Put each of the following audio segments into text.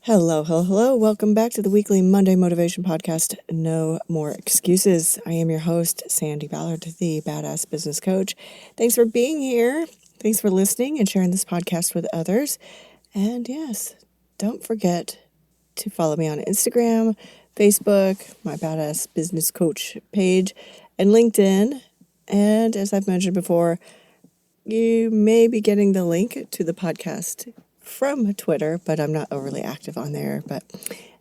Hello, hello, hello. Welcome back to the weekly Monday Motivation Podcast, No More Excuses. I am your host, Sandy Ballard, the Badass Business Coach. Thanks for being here. Thanks for listening and sharing this podcast with others. And yes, don't forget to follow me on Instagram, Facebook, my Badass Business Coach page, and LinkedIn. And as I've mentioned before, you may be getting the link to the podcast from Twitter, but I'm not overly active on there. But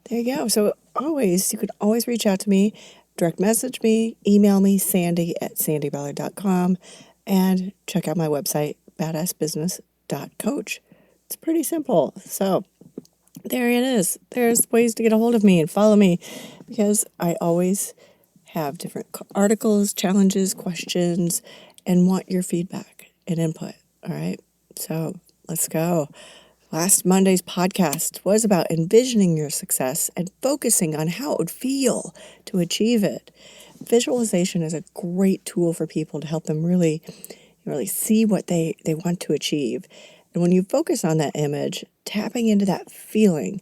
there you go. So you can always reach out to me, direct message me, email me, sandy@sandyballard.com, and check out my website, badassbusiness.coach. It's pretty simple. So there it is. There's ways to get a hold of me and follow me because I always have different articles, challenges, questions, and want your feedback and input. All right. So let's go. Last Monday's podcast was about envisioning your success and focusing on how it would feel to achieve it. Visualization is a great tool for people to help them really see what they want to achieve. And when you focus on that image, tapping into that feeling,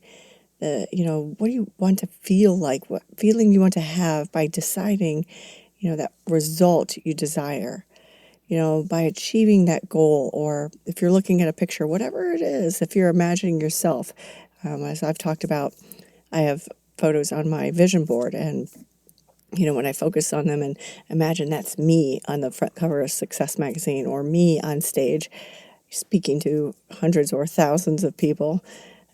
what do you want to feel like? What feeling you want to have by deciding, that result you desire. By achieving that goal, or if you're looking at a picture, whatever it is, if you're imagining yourself, as I've talked about, I have photos on my vision board, and, when I focus on them and imagine that's me on the front cover of Success Magazine, or me on stage speaking to hundreds or thousands of people,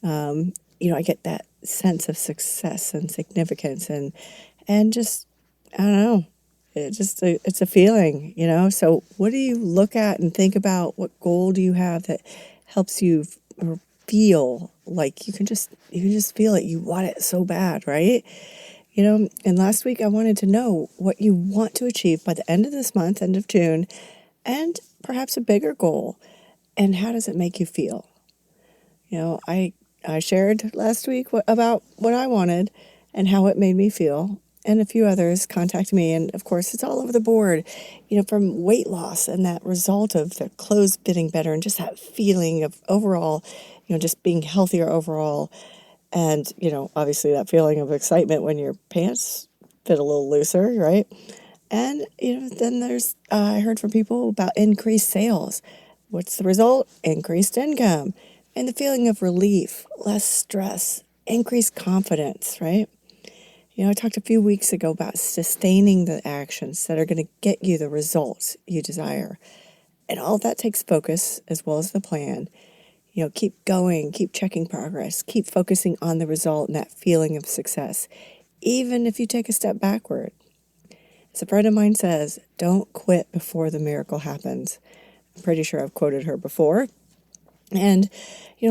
I get that sense of success and significance and just, I don't know. It's a feeling, So what do you look at and think about? What goal do you have that helps you feel like you can just feel it? You want it so bad, right? And last week I wanted to know what you want to achieve by the end of this month, end of June, and perhaps a bigger goal. And how does it make you feel? I shared last week about what I wanted and how it made me feel. And a few others contacted me. And of course, it's all over the board, from weight loss and that result of the clothes fitting better and just that feeling of overall, just being healthier overall. And, obviously that feeling of excitement when your pants fit a little looser, right? And, then I heard from people about increased sales. What's the result? Increased income. And the feeling of relief, less stress, increased confidence, right? I talked a few weeks ago about sustaining the actions that are going to get you the results you desire. And all of that takes focus as well as the plan. Keep going, keep checking progress, keep focusing on the result and that feeling of success, even if you take a step backward. As a friend of mine says, don't quit before the miracle happens. I'm pretty sure I've quoted her before. And,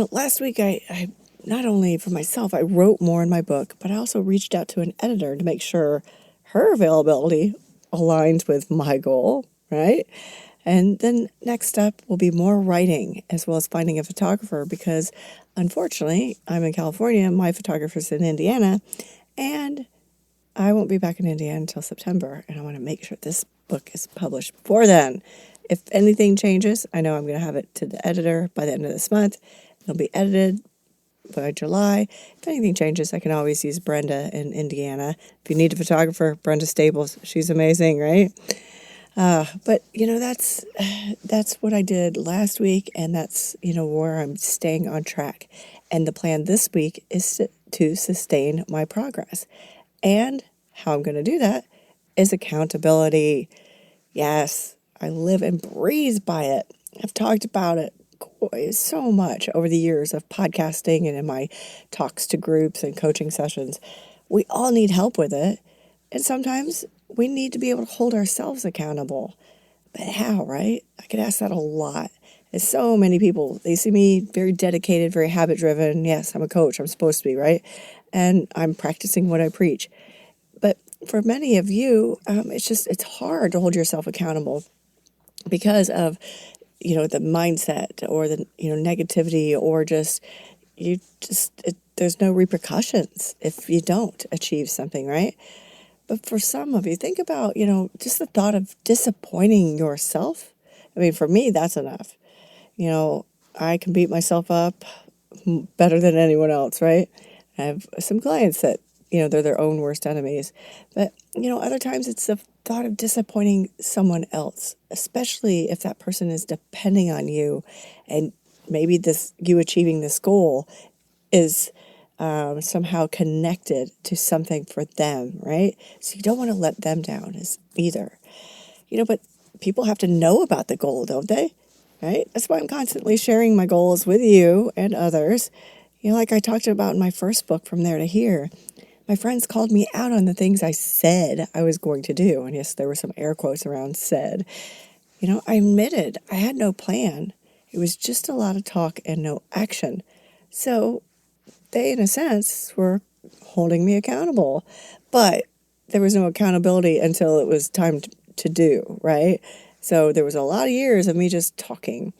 last week I not only for myself, I wrote more in my book, but I also reached out to an editor to make sure her availability aligns with my goal, right? And then next step will be more writing as well as finding a photographer because unfortunately, I'm in California, my photographer's in Indiana, and I won't be back in Indiana until September, and I want to make sure this book is published before then. If anything changes, I know I'm going to have it to the editor by the end of this month. It'll be edited by July. If anything changes, I can always use Brenda in Indiana. If you need a photographer, Brenda Stables, she's amazing, right? But that's what I did last week, and that's where I'm staying on track. And the plan this week is to sustain my progress. And how I'm going to do that is accountability. Yes, I live and breathe by it. I've talked about it so much over the years of podcasting and in my talks to groups and coaching sessions. We all need help with it. And sometimes we need to be able to hold ourselves accountable. But how, right? I get asked that a lot. And so many people, they see me very dedicated, very habit driven. Yes, I'm a coach. I'm supposed to be, right? And I'm practicing what I preach. But for many of you, it's hard to hold yourself accountable because of the mindset or the negativity, or there's no repercussions if you don't achieve something, right? But for some of you, think about just the thought of disappointing yourself. I mean, for me, that's enough. I can beat myself up better than anyone else, right? I have some clients that, they're their own worst enemies. But, other times it's the thought of disappointing someone else, especially if that person is depending on you and maybe you achieving this goal is somehow connected to something for them, right? So you don't want to let them down either. But people have to know about the goal, don't they? Right? That's why I'm constantly sharing my goals with you and others. Like I talked about in my first book, From There to Here, my friends called me out on the things I said I was going to do. And yes, there were some air quotes around said. I admitted I had no plan. It was just a lot of talk and no action. So they, in a sense, were holding me accountable. But there was no accountability until it was time to do, right? So there was a lot of years of me just talking.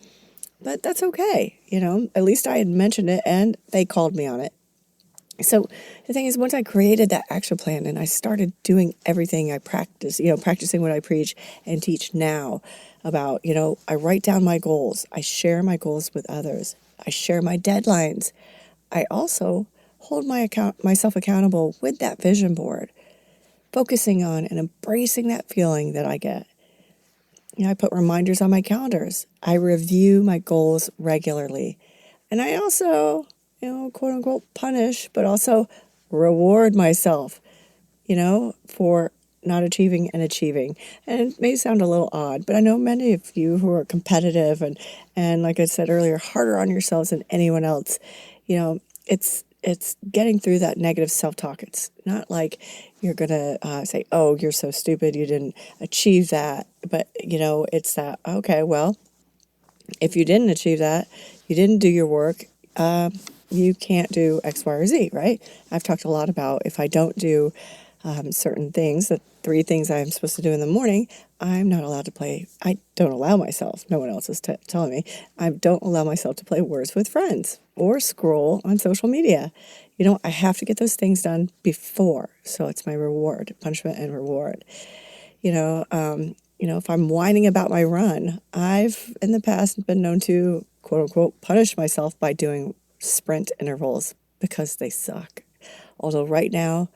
But that's okay, At least I had mentioned it and they called me on it. So the thing is, once I created that action plan and I started doing everything I practice, practicing what I preach and teach now about, I write down my goals. I share my goals with others. I share my deadlines. I also hold myself accountable with that vision board, focusing on and embracing that feeling that I get. I put reminders on my calendars. I review my goals regularly. And I also, quote unquote, punish, but also reward myself, for not achieving and achieving. And it may sound a little odd, but I know many of you who are competitive and like I said earlier, harder on yourselves than anyone else. It's getting through that negative self-talk. It's not like you're going to say, oh, you're so stupid, you didn't achieve that. But, it's that, okay, well, if you didn't achieve that, you didn't do your work, you can't do X, Y, or Z, right? I've talked a lot about if I don't do certain things, the 3 things I'm supposed to do in the morning, I'm not allowed to play. I don't allow myself, no one else is telling me, I don't allow myself to play Words with Friends or scroll on social media. I have to get those things done before. So it's my reward, punishment and reward. If I'm whining about my run, I've in the past been known to, quote unquote, punish myself by doing sprint intervals because they suck. Although right now,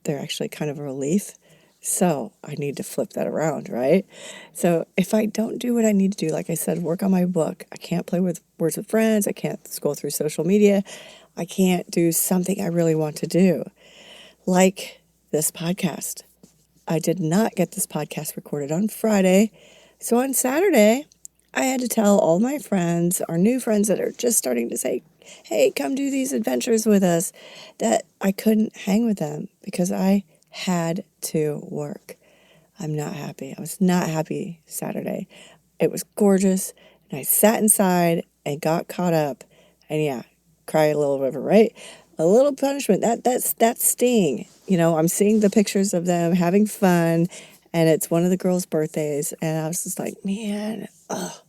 they're actually kind of a relief. So I need to flip that around, right? So if I don't do what I need to do, like I said, work on my book, I can't play with Words with Friends, I can't scroll through social media, I can't do something I really want to do, like this podcast. I did not get this podcast recorded on Friday. So on Saturday, I had to tell all my friends, our new friends that are just starting to say, hey, come do these adventures with us, that I couldn't hang with them because I had to work. I'm not happy. I was not happy Saturday. It was gorgeous, and I sat inside and got caught up, and yeah, cry a little river, right? A little punishment. That's sting. I'm seeing the pictures of them having fun, and it's one of the girls' birthdays, and I was just like, man, oh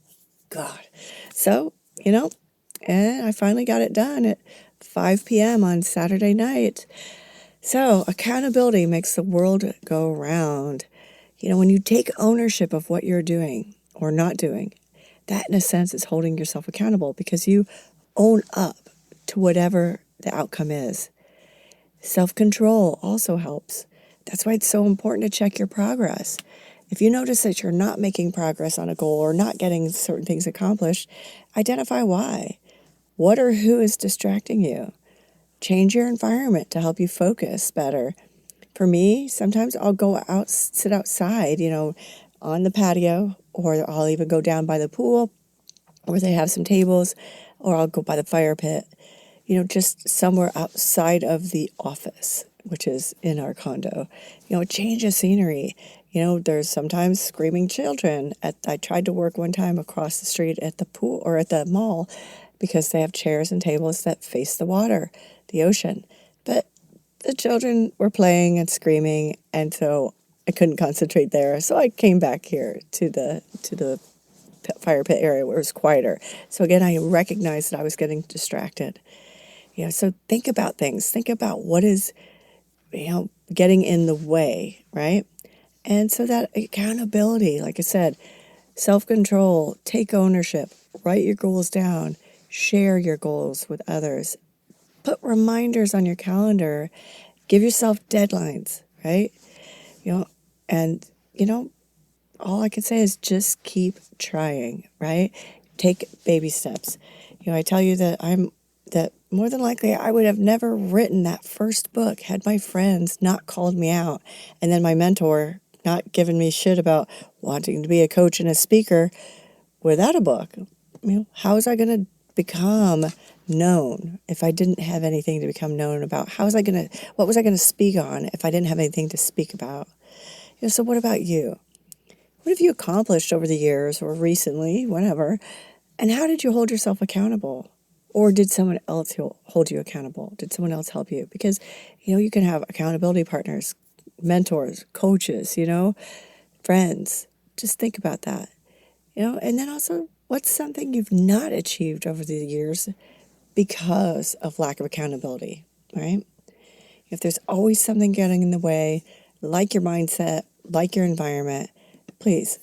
God. So, and I finally got it done at 5 p.m. on Saturday night. So accountability makes the world go round. When you take ownership of what you're doing or not doing, that in a sense is holding yourself accountable because you own up to whatever the outcome is. Self-control also helps. That's why it's so important to check your progress. If you notice that you're not making progress on a goal or not getting certain things accomplished, identify why. What or who is distracting you? Change your environment to help you focus better. For me, sometimes I'll go out, sit outside, on the patio, or I'll even go down by the pool where they have some tables, or I'll go by the fire pit, just somewhere outside of the office, which is in our condo. A change of scenery. There's sometimes screaming children. I tried to work one time across the street at the pool or at the mall because they have chairs and tables that face the water, the ocean. But the children were playing and screaming, and so I couldn't concentrate there. So I came back here to the fire pit area where it was quieter. So again, I recognized that I was getting distracted. So think about things. Think about what is, getting in the way, right? And so that accountability, like I said, self-control, take ownership, write your goals down, Share your goals with others. Put reminders on your calendar. Give yourself deadlines, right? And, all I can say is just keep trying, right? Take baby steps. I tell you that more than likely I would have never written that first book had my friends not called me out, and then my mentor not given me shit about wanting to be a coach and a speaker without a book. How was I going to become known if I didn't have anything to become known about? What was I going to speak on if I didn't have anything to speak about? So what about you? What have you accomplished over the years or recently, whatever? And how did you hold yourself accountable? Or did someone else hold you accountable? Did someone else help you? Because, you can have accountability partners, mentors, coaches, friends. Just think about that. And then also, what's something you've not achieved over the years because of lack of accountability, right? If there's always something getting in the way, like your mindset, like your environment, please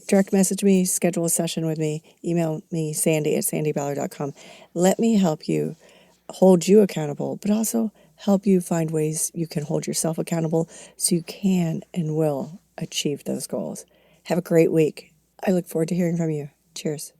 direct message me, schedule a session with me, email me, sandy@sandyballard.com. Let me help you hold you accountable, but also help you find ways you can hold yourself accountable so you can and will achieve those goals. Have a great week. I look forward to hearing from you. Cheers.